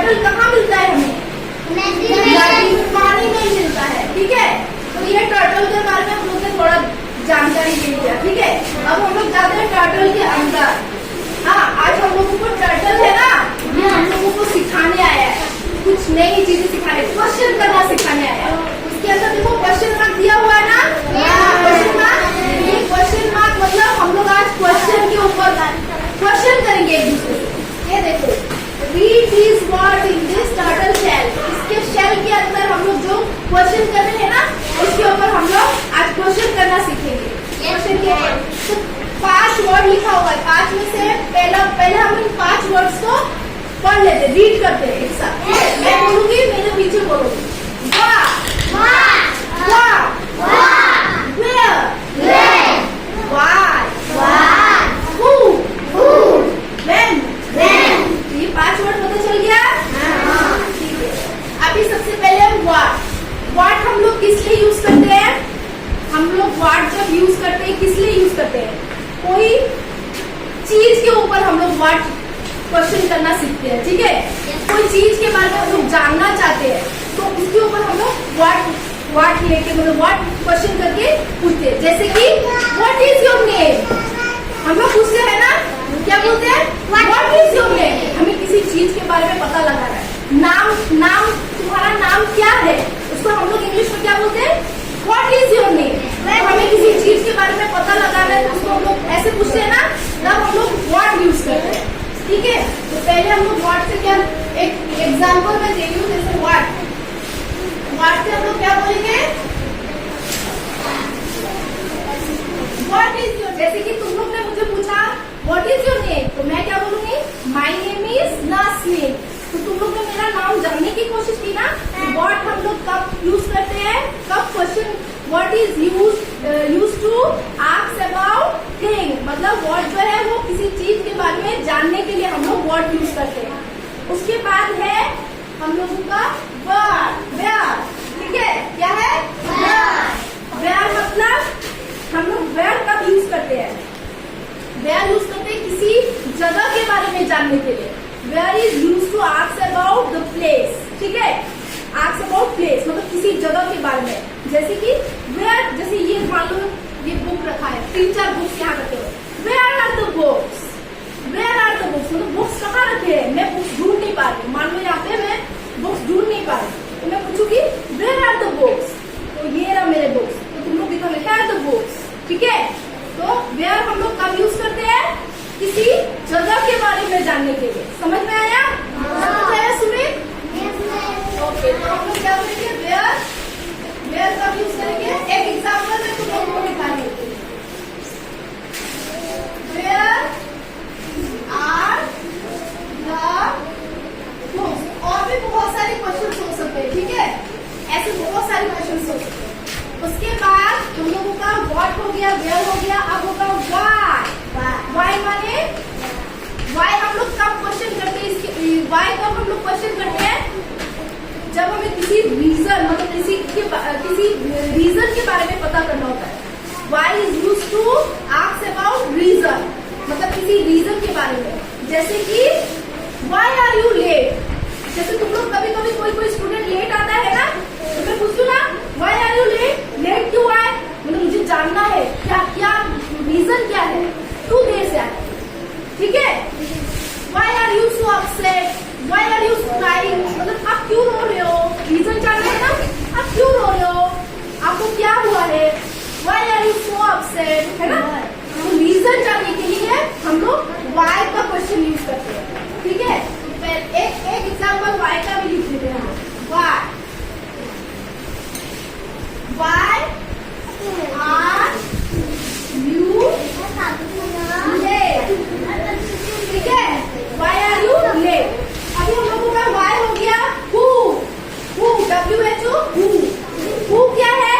Turtle कहाँ मिलता है हमें? नदी में, पानी में मिलता है। ठीक है, तो ये टर्टल के बारे में हम लोग ने थोड़ा जानकारी ले लिया। ठीक है, अब हम लोग जाते हैं टर्टल के अंदर। हाँ, आज हम लोगों को टर्टल है ना, ये हम लोगों को सिखाने आया है, कुछ नई चीजें सिखाने, क्वेश्चन करना सिखाने आया है। उसके अंदर देखो क्वेश्चन मार्क दिया हुआ है ना, क्वेश्चन मार्क। ये क्वेश्चन मार्क मतलब हम लोग आज क्वेश्चन के ऊपर क्वेश्चन करेंगे एक दूसरे से। ये देखो, read this word in this turtle shell. इसके शेल के अंदर हम लोग जो क्वेश्चन कर रहे हैं ना, उसके ऊपर हम लोग आज क्वेश्चन करना सीखेंगे। क्वेश्चन के तो 5 वर्ड लिखा हुआ है, 5 में से पहले हम इन 5 वर्ड्स को पढ़ लेते, रीड करते हैं एक साथ। मैं बोलूंगी, मेरे पीछे बोलूंगी। ये 5 वर्ड पता चल गया? ठीक है। अभी सबसे पहले व्हाट हम लोग किस लिए यूज करते हैं? हम लोग व्हाट जब यूज करते हैं, किस लिए यूज करते हैं? कोई चीज के ऊपर हम लोग व्हाट क्वेश्चन करना सीखते हैं। ठीक है, कोई चीज के बारे में हम लोग जानना चाहते हैं, तो उसके ऊपर हम लोग व्हाट लेके मतलब व्हाट क्वेश्चन करके पूछते हैं। जैसे कि व्हाट इज योर नेम, हम लोग पूछते हैं ना, क्या बोलते हैं? What is your name. हमें किसी चीज के बारे में पता लगाना है। नाम तुम्हारा नाम क्या है, उसको हम लोग इंग्लिश में क्या बोलते हैं? What is your name. हमें किसी चीज के बारे में पता लगाना है, तो उसको हम लोग ऐसे पूछते हैं ना, तब हम लोग व्हाट यूज करते हैं। ठीक है, तो पहले हम लोग व्हाट से क्या, एक एग्जाम्पल मैं दे रही हूँ। जैसे व्हाट से हम लोग क्या बोलेंगे? व्हाट इज योर, जैसे कि तुम लोग ने मुझे पूछा व्हाट इज योर नेम, तो मैं क्या बोलूंगी? My name is Nasleen. तो तुम लोग ने मेरा नाम जानने की कोशिश की ना। व्हाट हम लोग कब यूज करते हैं? कब question what is use to ask about thing, मतलब व्हाट जो है वो किसी चीज के बारे में जानने के लिए हम लोग व्हाट यूज करते हैं। उसके बाद है हम लोगों का वेयर। ठीक है, क्या है? वेयर मतलब हम लोग वेयर कब यूज करते हैं? वेयर यूज करते हैं किसी जगह के बारे में जानने के लिए। Where is use to ask about the place. ठीक है, आस्क अबाउट प्लेस मतलब किसी जगह के बारे में। जैसे कि वेयर, जैसे ये मान लो ये बुक रखा है, 3-4 बुक्स यहाँ रखे हुए, where are the books, where are the books मतलब बुक्स कहाँ रखे हैं, मैं बुक्स ढूंढ नहीं पा रही। मान लो यहाँ पे मैं बुक्स ढूंढ नहीं पा रही, तो मैं पूछूंगी वेयर आर द बुक्स, तो ये रहा मेरे बुक्स, तो तुम लोग लिखोगे वेयर आर द बुक्स। ठीक है, तो वेयर हम लोग कब यूज करते हैं? किसी जगह के बारे में जानने के लिए। समझ में आया? समझ आया सुमित? ओके, तो हम लोग क्या करेंगे? वेयर कब यूज करेंगे? एक एग्जाम्पल में तुम लोगों को दिखा देती हूँ। Where are the books. और भी बहुत सारे क्वेश्चन हो सकते हैं। ठीक है, ऐसे बहुत सारे क्वेश्चन हो सकते हैं। उसके बाद हम लोगों का व्हाट हो गया, वेयर हो गया, अब होगा व्हाई। व्हाई माने व्हाई हम लोग कब क्वेश्चन करते हैं? इसके व्हाई कब हम लोग क्वेश्चन करते हैं? जब हमें किसी रीजन मतलब किसी रीजन के बारे में पता करना होता है। Why is use to ask about reason मतलब किसी रीजन के बारे में। जैसे कि व्हाई आर यू लेट, जैसे तुम लोग कभी कभी कोई स्टूडेंट लेट आता है ना, तो मैं पूछती हूँ ना why are you late, late क्यों आए, मतलब मुझे जानना है क्या रीजन क्या है, क्यों देर से आए। ठीक है, why are you so upset, why are you crying मतलब आप क्यों रो रहे हो, रीजन जानना है ना, आप क्यों रो रहे हो, आपको क्या हुआ है, why are you so upset, है ना। तो रीजन जानने के लिए हम लोग व्हाई का क्वेश्चन यूज करते हैं। ठीक है, एक एग्जाम्पल व्हाई का भी लिख लेते हैं। Why are you late. ठीक है, व्हाई आर यू लेट। अभी हम लोगों का व्हाई हो गया हु, WHO, हु क्या है?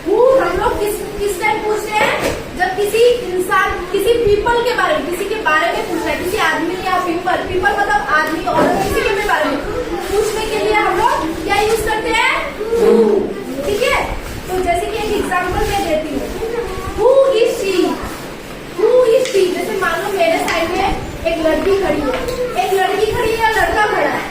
हु हम लोग किस टाइम पूछते हैं? जब किसी इंसान, किसी पीपल के बारे में, किसी के बारे में पूछना है, किसी आदमी या पीपल मतलब आदमी और किसी के बारे में पूछने के लिए हम लोग क्या यूज करते हैं? ठीक है, तो जैसे कि एक एग्जांपल मैं देती हूँ। हु इज शी, जैसे मान लो मेरे साइड में एक लड़की खड़ी है, एक लड़की खड़ी है, लड़का खड़ा है,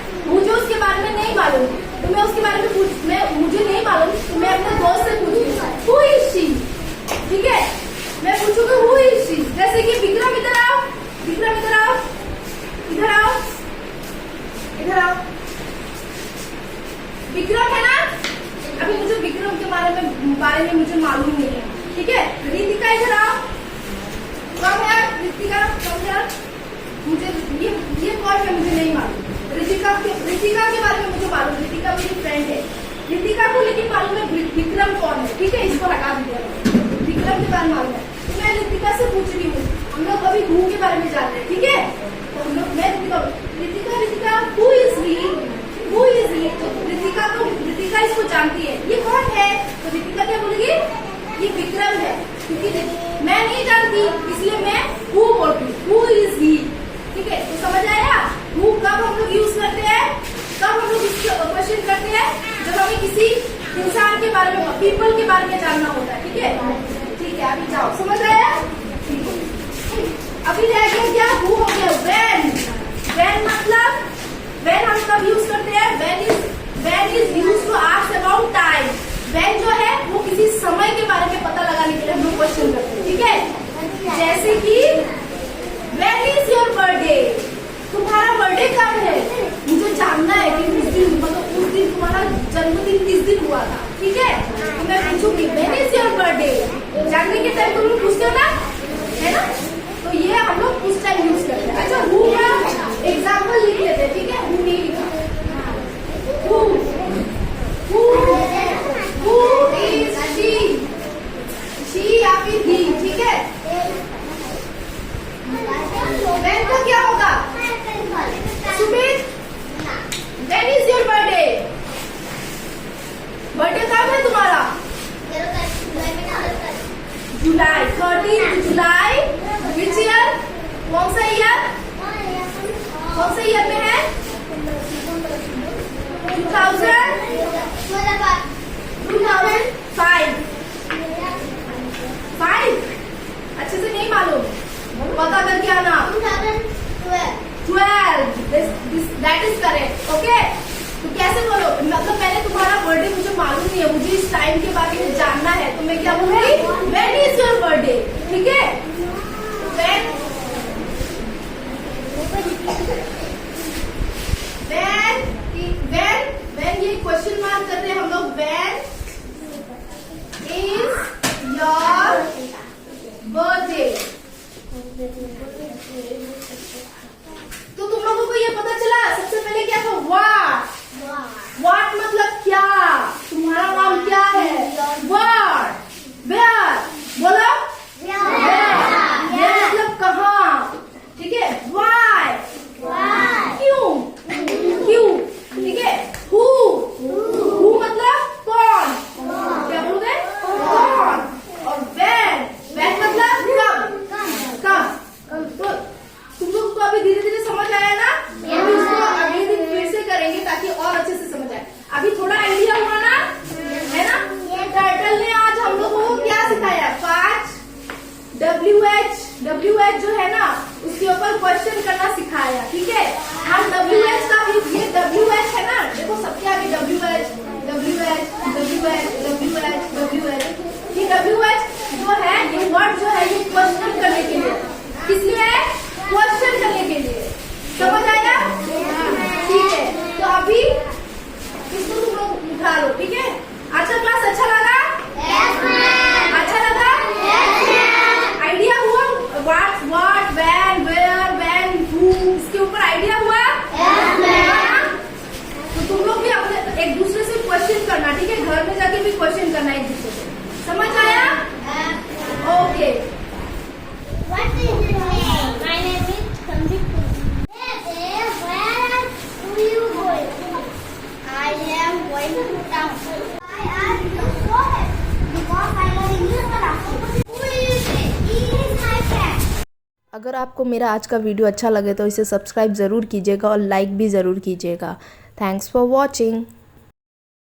बारे में मुझे मालूम नहीं है, ठीक है। रितिका इधर आओ, कम यार, रितिका कम यार, मुझे ये कौन है मुझे नहीं मालूम। रितिका के बारे में मुझे मालूम, रितिका मेरी फ्रेंड है। रितिका को लेकिन मालूम है विक्रम कौन है, ठीक है, इसको हटा दीजिए। विक्रम के बारे में मालूम है, तो मैं रितिका से पूछ रही हूँ, हम लोग अभी हु के बारे में जान रहे हैं, ठीक है। तो हम लोग, मैं Ritika who is he, who is he. तो रितिका इसको जानती है, ये कौन है, तो रितिका क्या बोलेगी, ये विक्रम है, क्योंकि मैं नहीं जानती इसलिए मैं हु बोलती हूँ, हु इज ही, ठीक है। तो समझ आया, हु कब हम लोग यूज करते हैं, कब हम लोग क्वेश्चन करते हैं, जब हमें किसी इंसान के बारे में, पीपल के बारे में जानना होता है, ठीक है। ठीक है, अभी जाओ, समझ आया। अभी रह गया क्या, हु हो गया। व्हेन मतलब व्हेन हम कब यूज करते हैं, when is used to ask about time. When जो है वो किसी समय के बारे में पता लगाने के लिए हम लोग क्वेश्चन करते हैं, ठीक है। जैसे कि व्हेन इज योर बर्थडे, तुम्हारा बर्थडे कब है, मुझे जानना है कि उस दिन, मतलब उस दिन तुम्हारा जन्मदिन किस दिन हुआ था, ठीक है। तो मैं पूछूंगी व्हेन इज योर बर्थडे, जानने के टाइम तुम लोग पूछते हो ना, है ना। तो ये हम लोग उस टाइम यूज करते हैं। अच्छा, हु का एग्जाम्पल लिख लेते हैं, ठीक है। हु नहीं लिखा, हु इज शी या फिर ही, ठीक है। व्हेन का क्या होगा, Sumit, when is your birthday, birthday कब है तुम्हारा, जुलाई, 13 जुलाई, विच ईयर, कौन सा ईयर, कौन से ईयर में है, 2005। अच्छे से नहीं मालूम, पता करके आना। 12, दैट इज करेक्ट, ओके। तो कैसे बोलो, मतलब मैंने तुम्हारा बर्थडे मुझे मालूम नहीं है, मुझे इस टाइम के बारे में जानना है, तो मैं क्या बोलूंगी, व्हेन इज योर बर्थडे, ठीक है। व्हेन ये क्वेश्चन मार्क करते हैं हम लोग, व्हेन इज योर बर्थडे। तो तुम लोगों को ये पता चला, सबसे पहले क्या था, व्हाट मतलब क्या, तुम्हारा नाम क्या है, व्हाट, वेयर, बोलो, वेयर मतलब कहाँ, ठीक है। व्हाई, क्यों, ठीक है। हु मतलब कौन, क्या बोलोगे, कौन। और व्हेन मतलब कब। तो तुम लोग को अभी धीरे धीरे समझ आया ना, अभी उसको अगले दिन फिर से करेंगे ताकि और अच्छे से समझ आए। अभी थोड़ा आइडिया हुआ ना, है ना। टर्टल ने आज हम लोगों को क्या सिखाया, 5 WH जो है ना, उसके ऊपर क्वेश्चन करना सिखाया, ठीक है। हम WH का भी, ये WH है ना, देखो सबके आगे WH, ये WH जो है, ये वर्ड जो है, ये क्वेश्चन करने के लिए, किस लिए है, क्वेश्चन करने के लिए, समझ आया, ठीक है। तो अभी इसको तुम लोग उठा लो, ठीक है। आज का क्लास अच्छा लगा, अच्छा लगा, आइडिया हुआ, what, when, where, when, who, इसके ऊपर आइडिया हुआ, तो तुम लोग भी अपने एक दूसरे से क्वेश्चन करना, ठीक है। घर में जाके भी क्वेश्चन करना एक दूसरे से, समझ आया, okay. What is your name? My name is Sandeep. Where do you go? I am going to town. Why are you so happy? Because I love English class. Who is it? He is my friend. अगर आपको मेरा आज का video अच्छा लगे तो इसे subscribe ज़रूर कीजिएगा और लाइक भी ज़रूर कीजिएगा। Thanks for watching.